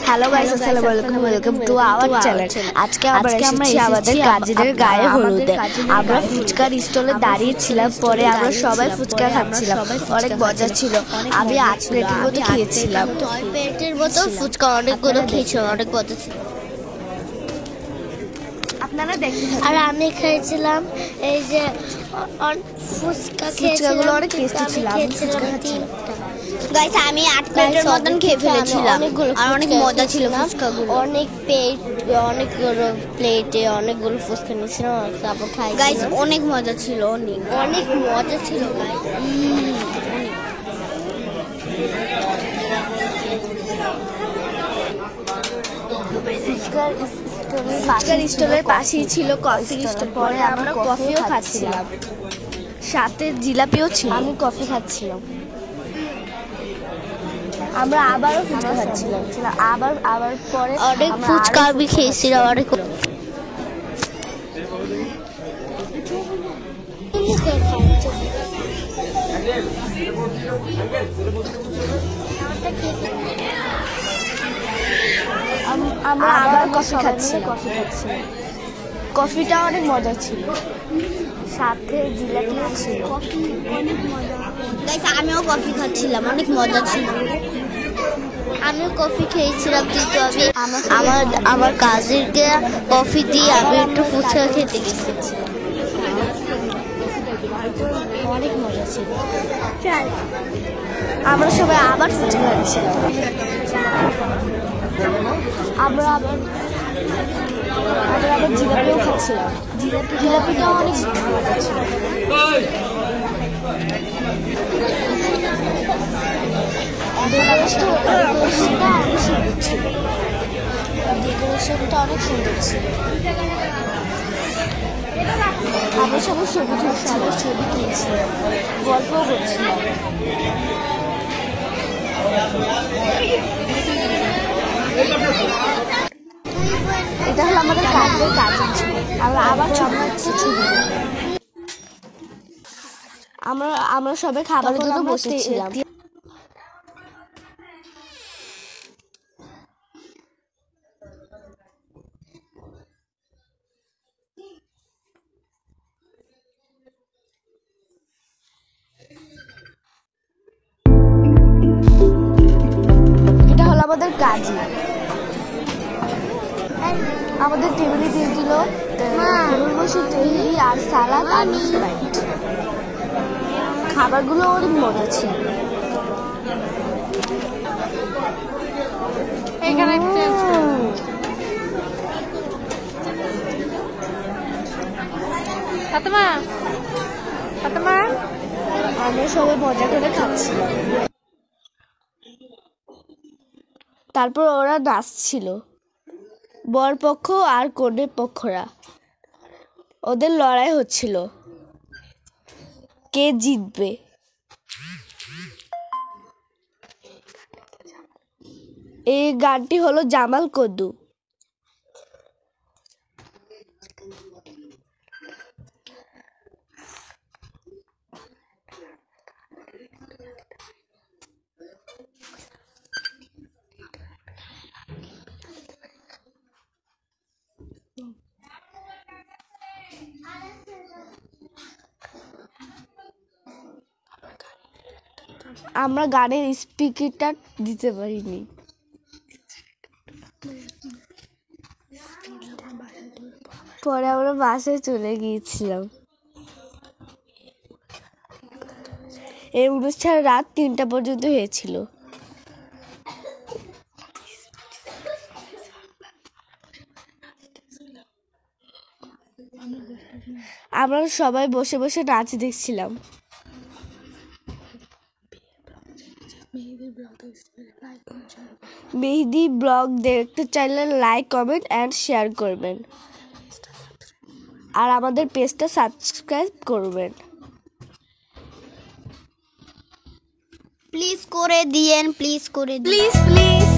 Hello guys, আসসালামু আলাইকুম, welcome to our channel. আজকে আমরা এসেছি আমাদের কাজিনের গায়ে হলুদে। আমরা ফুচকার স্টলে দাঁড়িয়েছিলাম, পরে আমরা সবাই ফুচকা খাচ্ছিলাম, অনেক মজা ছিল। আমি 8 প্লেটের মতো খেয়েছিলাম। 9 প্লেটের মতো ফুচকা অনেকগুলো খেয়েছিলাম, অনেক মজা ছিল। আপনারা দেখতে থাকুন। আর আমি খেয়েছিলাম এই যে ফুচকা খেয়েছিলাম, অনেক টেস্টি ছিল। গাইস আমি 8 প্লেটের মতন খেয়ে ফেলেছিলাম, আর অনেক মজা ছিল ফুচকাগুলো। অনেকগুলো প্লেটে অনেকগুলো ফুচকা নিয়েছিলাম, তারপর খাই। গাইস অনেক মজা ছিল, অনেক মজা ছিল গাইস। ফুচকার স্টলের পাশেই ছিল কফি স্টল। পরে আমরা কফিও খাচ্ছিলাম, সাথে জিলাপিও ছিল। আমি কফি খাচ্ছিলাম। আমরা আবারও ফুচকা খাচ্ছিলাম, আবার পরে অনেক ফুচকা আমি খেয়েছিলাম, অনেক। আমরা আবার কফি খাচ্ছি। কফিটা অনেক মজা ছিল, সাথে জিলাপিও ছিল। আমিও কফি খাচ্ছিলাম, অনেক মজা ছিল। আমিও কফি খেয়েছিলাম, কিন্তু আমি আমার কাজিনকে কফি দিয়ে আমি একটু ফুচকা খেতে গেছিলাম, অনেক মজা ছিল। আমরা সবাই আবার ফুচকা খাচ্ছিলাম। আমরা আবার জিলাপিও খাচ্ছিলাম। জিলাপিটাও অনেক মজা ছিল। ডেকোরেশনটা অনেক সুন্দর ছিল। আমরা সবাই ছবি তুলছিলাম, গল্পও করছিলাম। এটা হলো আমাদের কাজ ছিল। আমরা আবার আমরা সবাই খাবারের জন্য বসেছিলাম। এটা হলো আমাদের কাজ। আমাদের টেবিলে দিয়ে দিল গরুর মাংসের তৈরি আর সালাদ আর স্প্রাইট। খাবারগুলো অনেক মজা ছিল। আমরা সবাই মজা করে খাচ্ছিলাম। তারপর ওরা নাচছিল, বরপক্ষ আর কনের পক্ষরা। ওদের লড়াই হচ্ছিল কে জিতবে। এই গানটি হলো জামাল কদ্দু। আমরা গানের স্পিকারটা দিতে পারিনি। পরে আমরা বাসায় চলে গিয়েছিলাম। এই অনুষ্ঠান রাত 3টা পর্যন্ত হয়েছিল। আমরা সবাই বসে বসে নাচ দেখছিলাম। মেহেদি ব্লগ দেখতে চাইলে লাইক, কমেন্ট অ্যান্ড শেয়ার করবেন, আর আমাদের পেজটা সাবস্ক্রাইব করবেন। প্লিজ করে দিয়েন, প্লিজ করে দিন, প্লিজ।